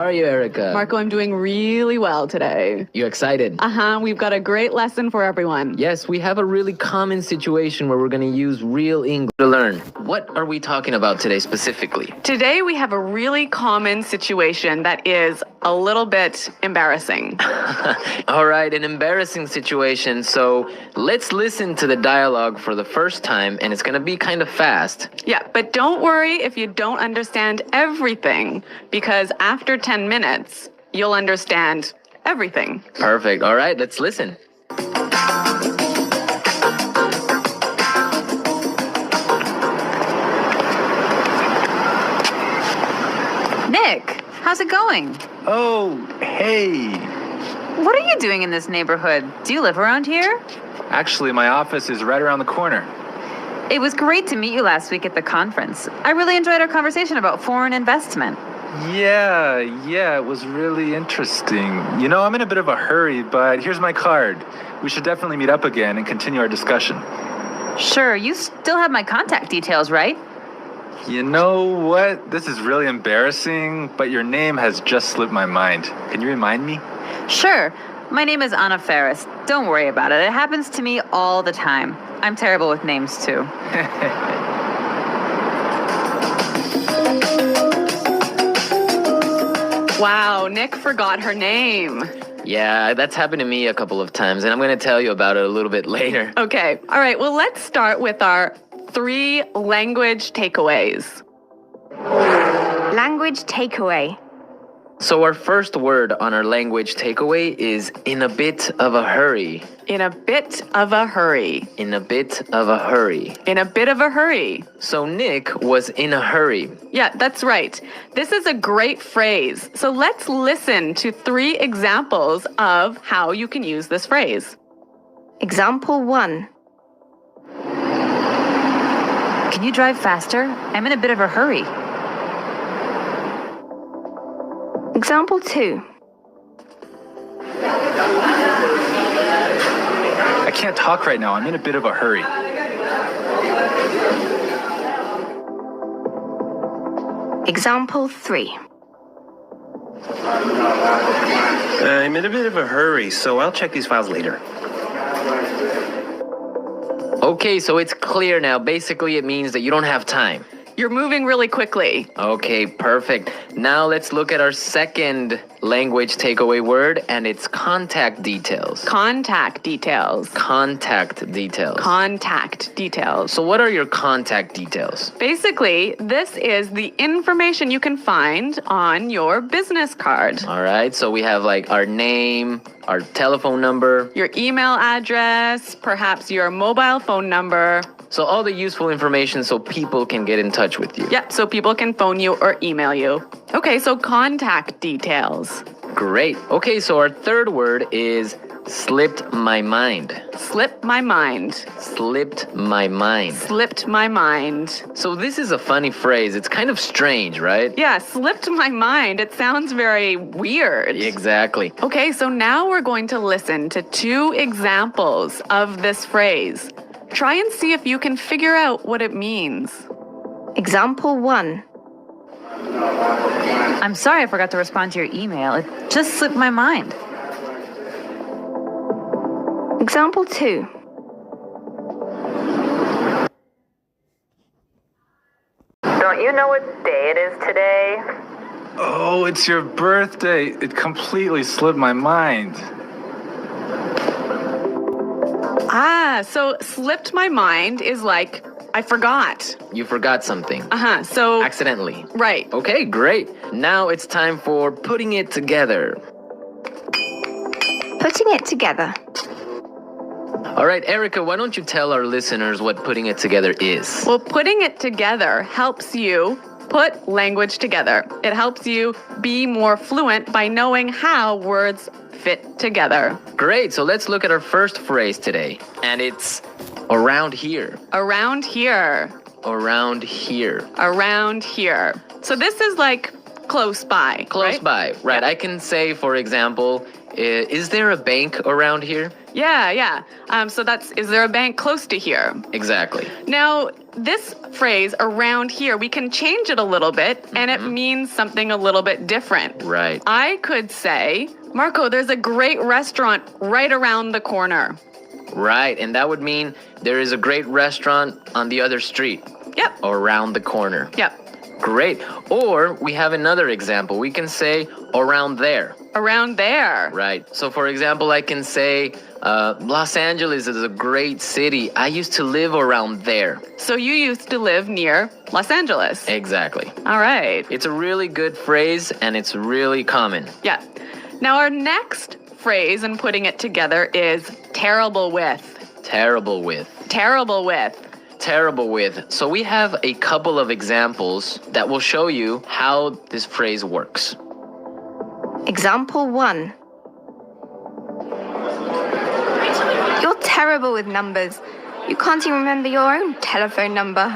How are you, Erica? Marco, I'm doing really well today. You excited? We've got a great lesson for everyone. Yes, we have a really common situation where we're going to use real English to learn. What are we talking about today specifically? Today we have a really common situation that is a little bit embarrassing. All right, an embarrassing situation. So let's listen to the dialogue for the first time, and it's going to be kind of fast. Yeah, but don't worry if you don't understand everything, because after 10 minutes, you'll understand everything. Perfect. All right, let's listen. Nick, how's it going? Oh, hey. What are you doing in this neighborhood? Do you live around here? Actually, my office is right around the corner. It was great to meet you last week at the conference. I really enjoyed our conversation about foreign investment. Yeah, it was really interesting. You know, I'm in a bit of a hurry, but here's my card. We should definitely meet up again and continue our discussion. Sure, you still have my contact details, right? You know what? This is really embarrassing, but your name has just slipped my mind. Can you remind me? Sure. My name is Anna Ferris. Don't worry about it. It happens to me all the time. I'm terrible with names, too. Wow, Nick forgot her name. Yeah, that's happened to me a couple of times, and I'm going to tell you about it a little bit later. Okay, all right, well, let's start with our 3 language takeaways. Language takeaway. So our first word on our language takeaway is in a bit of a hurry. In a bit of a hurry. In a bit of a hurry. In a bit of a hurry. So Nick was in a hurry. Yeah, that's right. This is a great phrase. So let's listen to 3 examples of how you can use this phrase. Example 1. Can you drive faster? I'm in a bit of a hurry. Example 2. I can't talk right now. I'm in a bit of a hurry. Example 3. I'm in a bit of a hurry, so I'll check these files later. Okay, so it's clear now. Basically, it means that you don't have time. You're moving really quickly. Okay, perfect. Now let's look at our second language takeaway word, and it's contact details. Contact details. Contact details. Contact details. So what are your contact details? Basically, this is the information you can find on your business card. All right, so we have like our name, our telephone number, Your email address, perhaps your mobile phone number. so all the useful information so people can get in touch with you. Yeah, so people can phone you or email you. Okay, so contact details. Great. Okay, so our third word is slipped my mind. Slipped my mind. Slipped my mind. Slipped my mind. So this is a funny phrase. It's kind of strange, right? Yeah, slipped my mind. It sounds very weird. Exactly. Okay, so now we're going to listen to 2 examples of this phrase. Try and see if you can figure out what it means. Example 1. I'm sorry I forgot to respond to your email. It just slipped my mind. Example 2. Don't you know what day it is today? Oh, it's your birthday. It completely slipped my mind. So slipped my mind is like, I forgot. You forgot something. So, Accidentally. right. Okay, great. Now it's time for putting it together. Putting it together. All right, Erica, why don't you tell our listeners what putting it together is? Well, putting it together helps you put language together. It helps you be more fluent by knowing how words fit together. Great, so let's look at our first phrase today. And it's around here. Around here. Around here. Around here. So this is like close by. Close right? by, right? I can say, for example, is there a bank around here? Yeah. So that's, is there a bank close to here? Exactly. Now, this phrase around here, we can change it a little bit and it means something a little bit different. Right. I could say, Marco, there's a great restaurant right around the corner. Right, and that would mean there is a great restaurant on the other street. Yep. Or around the corner. Yep. Great. Or we have another example. We can say around there. Around there. Right. So, for example, I can say Los Angeles is a great city. I used to live around there. So you used to live near Los Angeles. Exactly. All right. It's a really good phrase and it's really common. Yeah. Now our next phrase and putting it together is terrible with. Terrible with. Terrible with. Terrible with. So we have a couple of examples that will show you how this phrase works. Example 1. You're terrible with numbers. You can't even remember your own telephone number.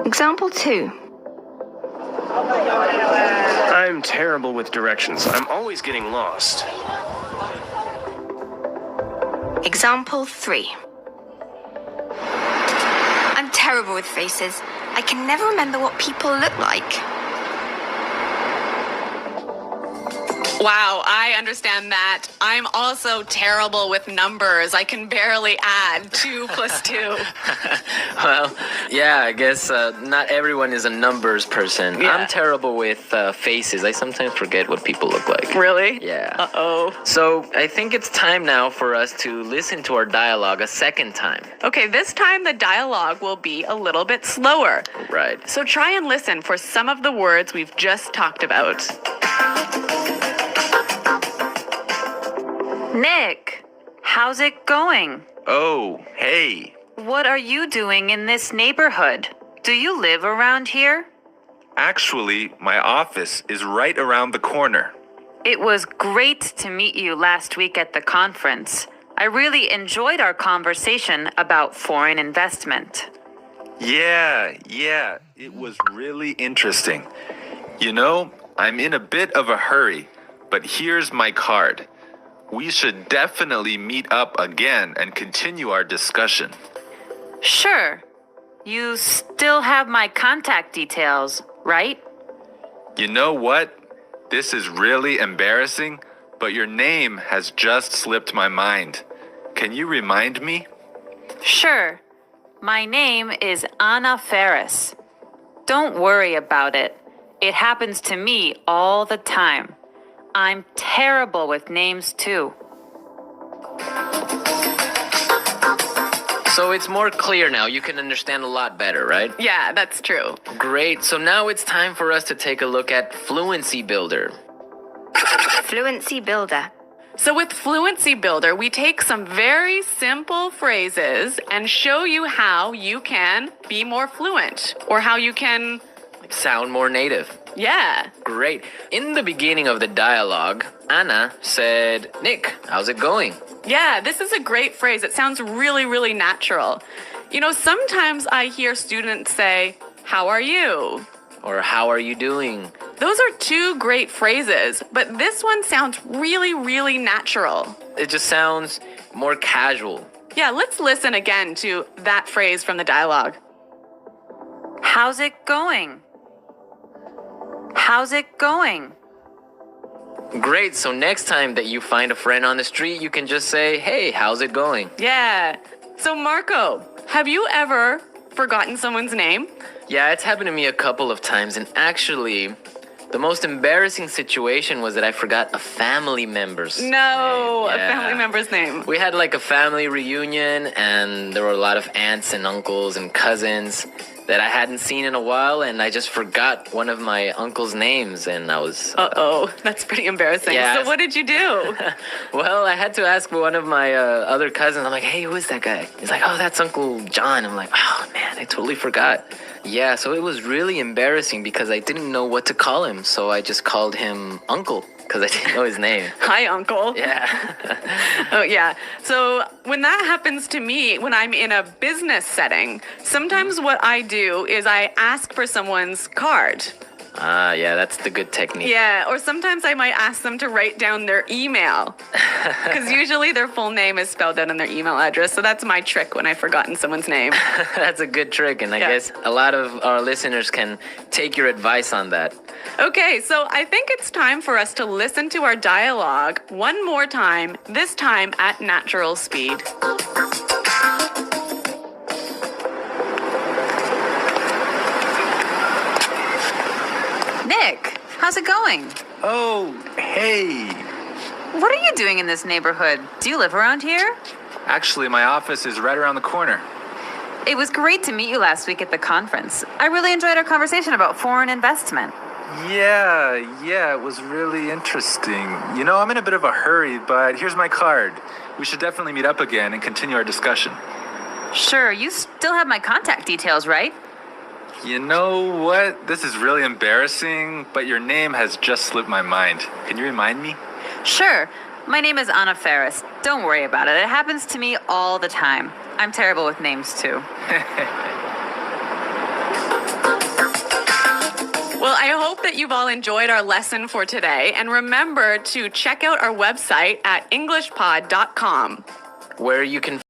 Example 2. I'm terrible with directions. I'm always getting lost. Example 3. I'm terrible with faces. I can never remember what people look like. Wow, I understand that. I'm also terrible with numbers. I can barely add 2 plus 2. Well, yeah, I guess not everyone is a numbers person. Yeah. I'm terrible with faces. I sometimes forget what people look like. Really? Yeah. Uh-oh. So I think it's time now for us to listen to our dialogue a second time. Okay, this time the dialogue will be a little bit slower. Right. So try and listen for some of the words we've just talked about. Nick, how's it going? Oh, hey. What are you doing in this neighborhood? Do you live around here? Actually, my office is right around the corner. It was great to meet you last week at the conference. I really enjoyed our conversation about foreign investment. Yeah, it was really interesting. You know, I'm in a bit of a hurry, but here's my card. We should definitely meet up again and continue our discussion. Sure. You still have my contact details, right? You know what? This is really embarrassing, but your name has just slipped my mind. Can you remind me? Sure. My name is Anna Ferris. Don't worry about it. It happens to me all the time. I'm terrible with names too. So it's more clear now. You can understand a lot better, right? Yeah, that's true. Great. So now it's time for us to take a look at Fluency Builder. Fluency Builder. So with Fluency Builder, we take some very simple phrases and show you how you can be more fluent or how you can, Sound more native. yeah. Great. In the beginning of the dialogue, Anna said, Nick, how's it going? Yeah, this is a great phrase. It sounds really, really natural. You know, sometimes I hear students say, how are you? Or how are you doing? Those are 2 great phrases, but this one sounds really, really natural. It just sounds more casual. Yeah, let's listen again to that phrase from the dialogue. How's it going? How's it going? Great. So next time that you find a friend on the street, you can just say, hey, how's it going? Yeah. So Marco, have you ever forgotten someone's name? Yeah, it's happened to me a couple of times. And actually, the most embarrassing situation was that I forgot a family member's name. No, a Yeah. family member's name. We had like a family reunion, and there were a lot of aunts and uncles and cousins that I hadn't seen in a while, and I just forgot one of my uncle's names, and I was... Uh-oh, that's pretty embarrassing. Yeah. So what did you do? Well, I had to ask one of my other cousins. I'm like, hey, who is that guy? He's like, oh, that's Uncle John. I'm like, oh, man, I totally forgot. Yeah, so it was really embarrassing because I didn't know what to call him, so I just called him Uncle because I didn't know his name. Hi, Uncle. Yeah. Oh, yeah. So when that happens to me, when I'm in a business setting, sometimes what I do is I ask for someone's card. Ah, yeah, that's the good technique. Yeah, or sometimes I might ask them to write down their email. Because usually their full name is spelled out in their email address. So that's my trick when I've forgotten someone's name. That's a good trick, and I Yeah. guess a lot of our listeners can take your advice on that. Okay, so I think it's time for us to listen to our dialogue one more time, this time at natural speed. Nick, how's it going? Oh, hey. What are you doing in this neighborhood? Do you live around here? Actually, my office is right around the corner. It was great to meet you last week at the conference. I really enjoyed our conversation about foreign investment. Yeah, it was really interesting. You know, I'm in a bit of a hurry, but here's my card. We should definitely meet up again and continue our discussion. Sure, you still have my contact details, right? You know what? This is really embarrassing, but your name has just slipped my mind. Can you remind me? Sure. My name is Anna Ferris. Don't worry about it. It happens to me all the time. I'm terrible with names, too. Well, I hope that you've all enjoyed our lesson for today. And remember to check out our website at englishpod.com. Where you can